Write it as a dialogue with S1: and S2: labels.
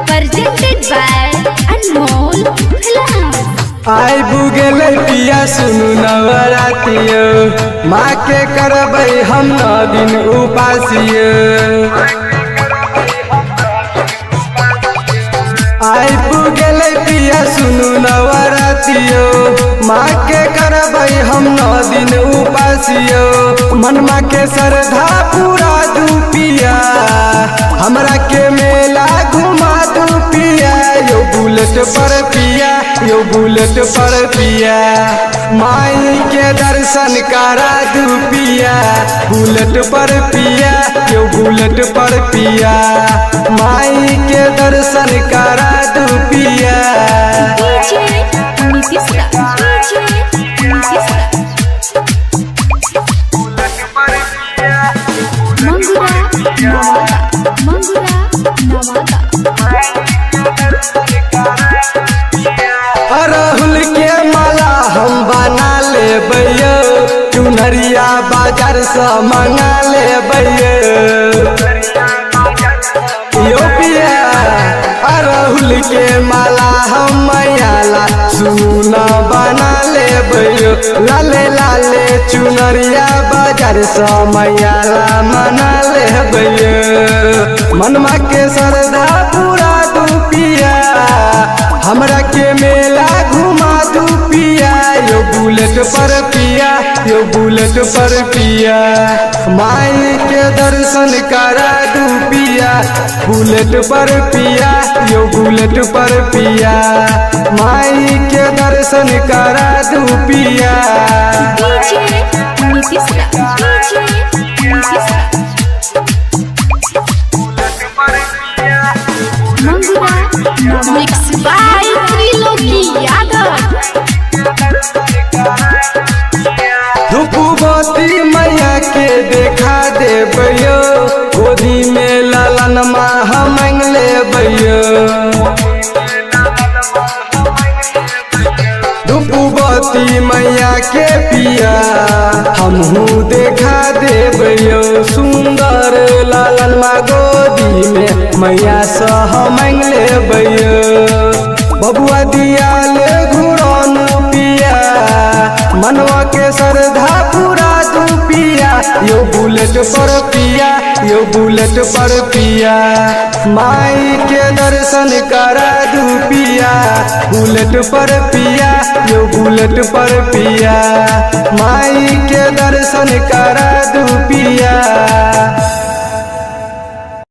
S1: presented by Anmol Films।
S2: आई बुगेल पिया सुनु नवरातियो माँ के करबै हम 9 दिन उपासियो। आई बुगेल पिया सुनु नवरातियो माँ के करबै हम 9 दिन उपासियो। मनमा के श्रद्धा पूरा दू पिया हमरा के मेला घुमा दू पिया। यो बुलेट पर पिया यो बुलेट पर पिया माई के दर्शन करा दू पिया। बुलेट पर पिया यो बुलेट पर पिया माई के दर्शन करा दू पिया। अरहुल के माला हम बना लेबै चुनरिया बाजार से मंगा लेबै यो पिया। अरहुल के माला हम मैयाला सुना बना लेबै लाले लाले चुनरिया बाजार से मैयाला मना लेबै। मनमा के श्रद्धा पूरा दू पिया हमरा के मेला घुमा दू पिया। यो बुलेट पर पिया यो बुलेट पर पिया माई के दर्शन करा दू पिया। बुलेट पर पिया यो बुलेट पर पिया माई के दर्शन करा दू पिया।
S1: Mixed by Trilogy Yadav।
S2: धूपबती मैया के देखा देबै गोदी में लालन माह मांग लेबै। धूपबती मैया के पिया हमहू देखा देबै सुंदर लालन माँ गोदी में मैया सह मांग लेबै। बबुआ दियाल घुरन पिया मनवा के श्रद्धा पूरा दू पिया। यो बुलेट पर पिया यो बुलेट पर पिया माई के दर्शन करा दू पिया। बुलेट पर पिया यो बुलेट पर पिया माई के दर्शन करा दू पिया।